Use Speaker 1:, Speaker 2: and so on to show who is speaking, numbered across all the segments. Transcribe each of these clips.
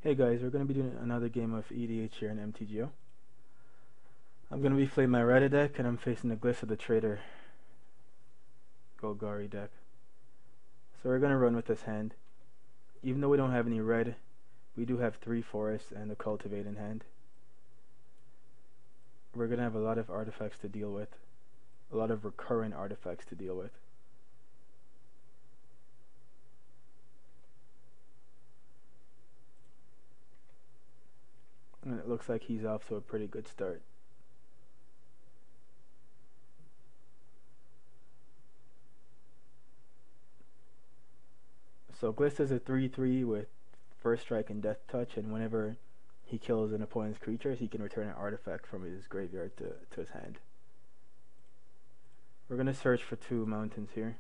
Speaker 1: Hey guys, we're going to be doing another game of EDH here in MTGO. I'm going to be playing my Radha deck, and I'm facing the Glissa the Traitor Golgari deck. So we're going to run with this hand. Even though we don't have any red, we do have 3 forests and a cultivate in hand. We're going to have a lot of artifacts to deal with. A lot of recurrent artifacts to deal with. And it looks like he's off to a pretty good start. So Glissa is a 3/3 with first strike and death touch, and whenever he kills an opponent's creatures, he can return an artifact from his graveyard to his hand. We're going to search for 2 mountains here.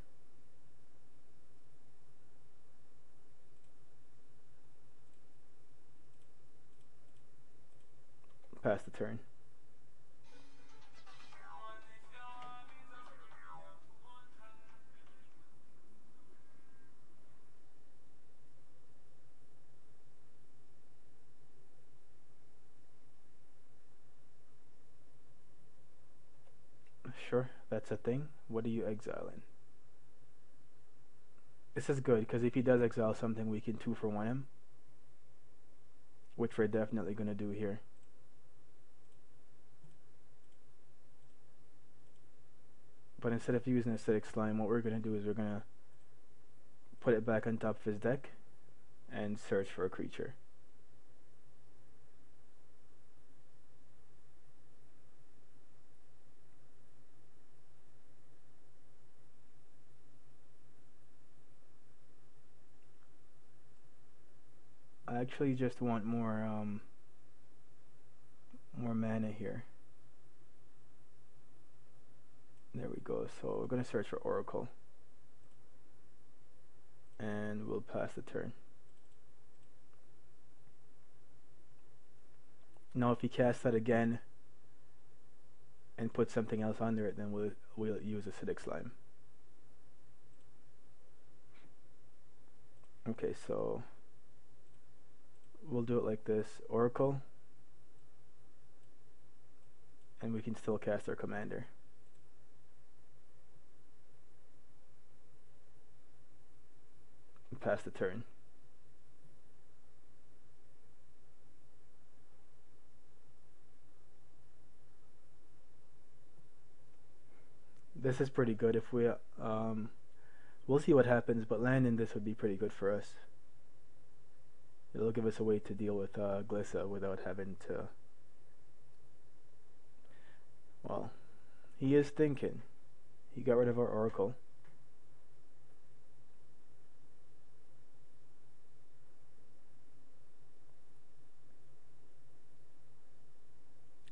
Speaker 1: Pass the turn. Sure, that's a thing. What are you exiling? This is good, because if he does exile something, we can 2-for-1 him. Which we're definitely going to do here. But instead of using acidic slime, what we're going to do is we're going to put it back on top of his deck and search for a creature. I actually just want more mana here. There we go. So we're going to search for Oracle. And we'll pass the turn. Now if he casts that again and put something else under it, then we'll use acidic slime. Okay, so we'll do it like this. Oracle. And we can still cast our commander. Pass the turn. This is pretty good. If we we'll see what happens, but landing this would be pretty good for us. It'll give us a way to deal with Glissa without having to. Well, he is thinking. He got rid of our Oracle.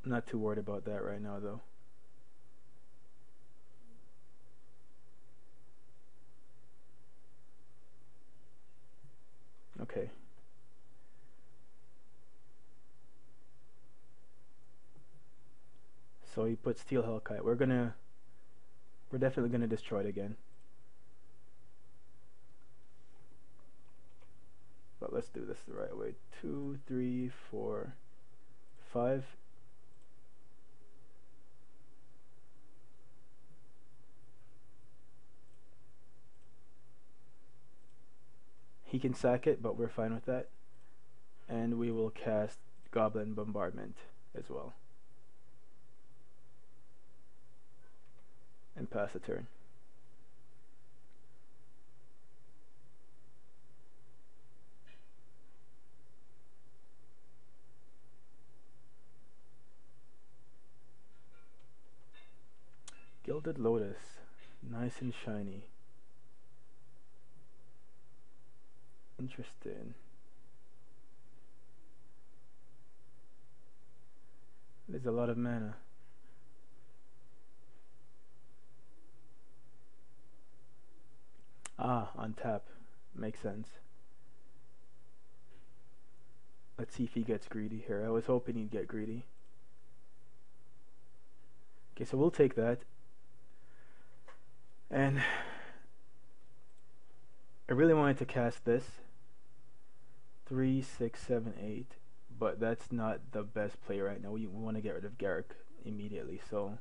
Speaker 1: I'm not too worried about that right now, though. Okay. So he put Steel Hellkite. We're definitely gonna destroy it again. But let's do this the right way. 2, 3, 4, 5. He can sack it, but we're fine with that. And we will cast Goblin Bombardment as well. And pass the turn. Gilded Lotus. Nice and shiny. Interesting. There's a lot of mana. Ah, on tap. Makes sense. Let's see if he gets greedy here. I was hoping he'd get greedy. Okay, so we'll take that. And I really wanted to cast this 3, 6, 7, 8. But that's not the best play right now. We want to get rid of Garrick immediately. So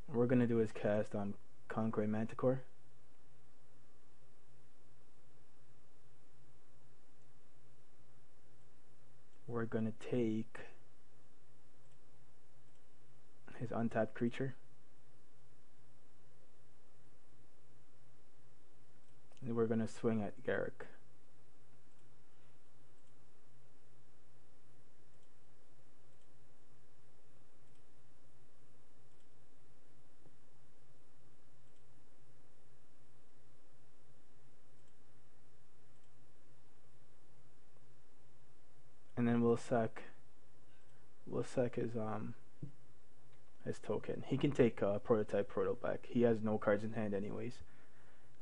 Speaker 1: what we're going to do is cast on Conquering Manticore. We're going to take his untapped creature. And we're going to swing at Garrick. And then we'll sack his token. He can take prototype Proto back. He has no cards in hand anyways,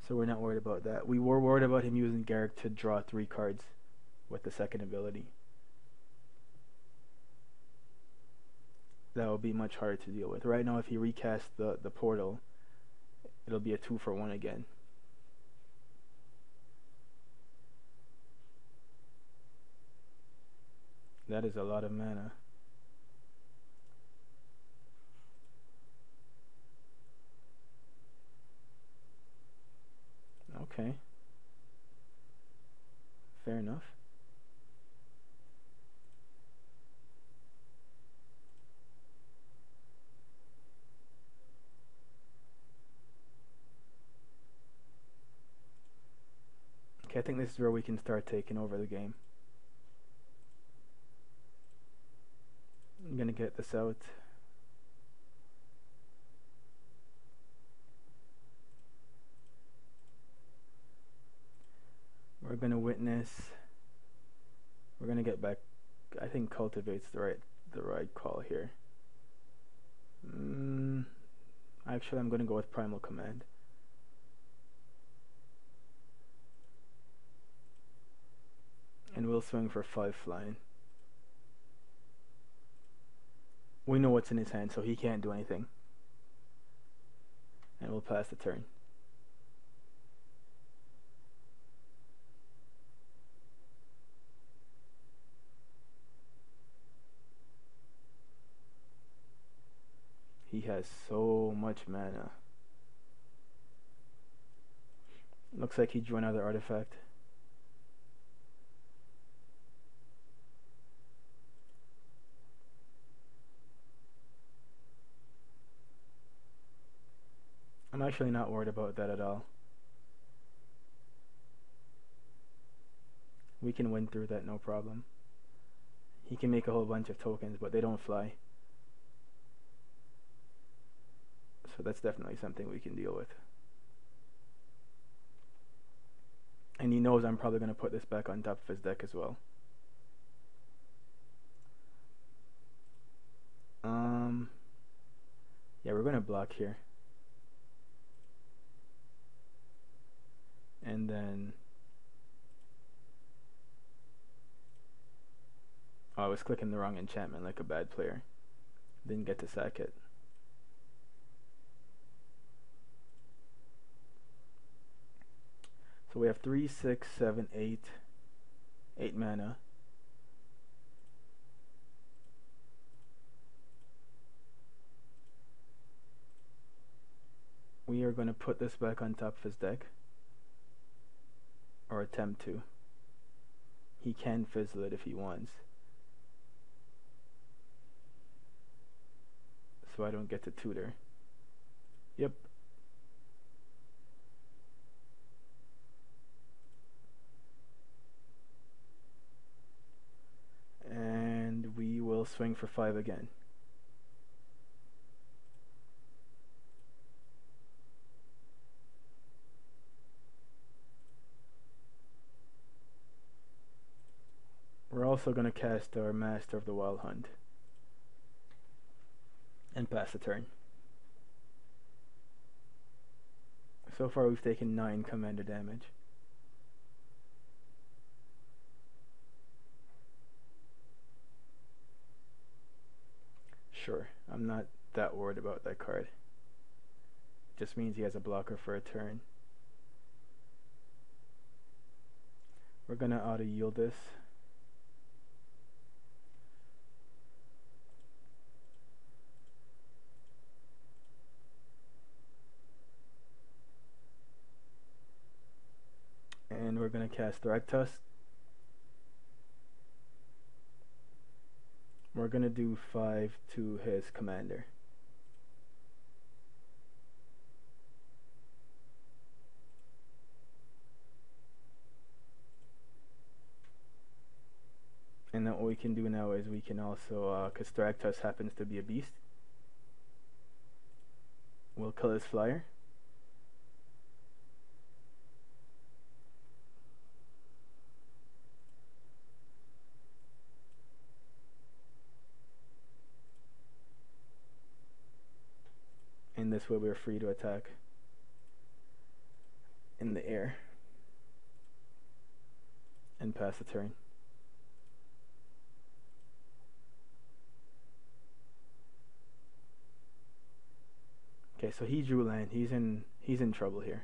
Speaker 1: so we're not worried about that. We were worried about him using Garrick to draw 3 cards with the second ability. That will be much harder to deal with. Right now, if he recasts the portal, it'll be a 2-for-1 again. That is a lot of mana. Okay. Fair enough. Okay, I think this is where we can start taking over the game. I'm gonna get this out. We're gonna witness. We're gonna get back. I think cultivate's the right call here. Actually, I'm gonna go with Primal Command. And we'll swing for 5 flying. We know what's in his hand, so he can't do anything. And we'll pass the turn. He has so much mana. Looks like he drew another artifact. I'm actually not worried about that at all. We can win through that, no problem. He can make a whole bunch of tokens, but they don't fly. So that's definitely something we can deal with. And he knows I'm probably going to put this back on top of his deck as well. Yeah, we're going to block here. And then... Oh, I was clicking the wrong enchantment like a bad player. Didn't get to sack it. So we have 3, 6, 7, 8. 8 mana. We are going to put this back on top of his deck. Or attempt to. He can fizzle it if he wants. So I don't get to tutor. Yep. And we will swing for 5 again. We're also going to cast our Master of the Wild Hunt. And pass the turn. So far we've taken 9 commander damage. Sure, I'm not that worried about that card. Just means he has a blocker for a turn. We're gonna auto yield this. And we're gonna cast Direct Tusk. We're gonna do 5 to his commander. And then what we can do now is we can also, because Direct Tusk happens to be a beast, we'll kill his flyer. And this way we're free to attack in the air and pass the turn. Okay, so he drew land. He's in trouble here.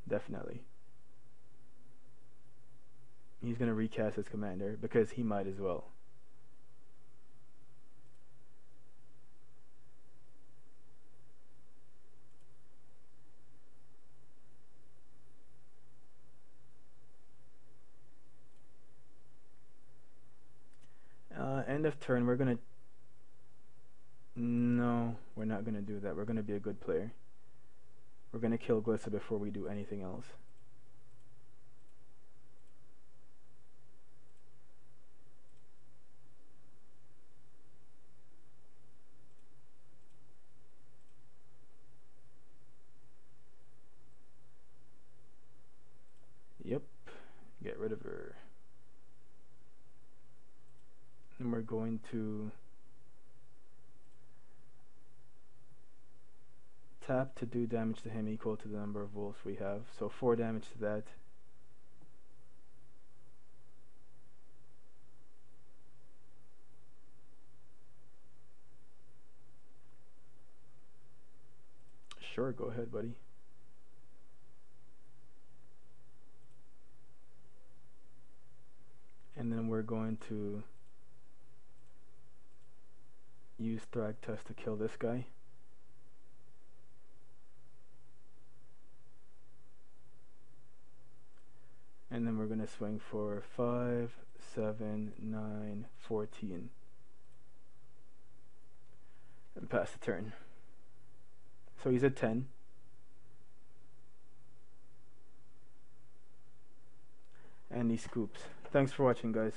Speaker 1: Definitely. He's gonna recast his commander because he might as well. End of turn, we're gonna... No, we're not gonna do that. We're gonna be a good player. We're gonna kill Glissa before we do anything else. Yep, get rid of her. And we're going to tap to do damage to him equal to the number of wolves we have. So 4 damage to that. Sure, go ahead, buddy. And then we're going to use Drag Test to kill this guy. And then we're going to swing for 5, 7, 9, 14. And pass the turn. So he's at 10. And he scoops. Thanks for watching, guys.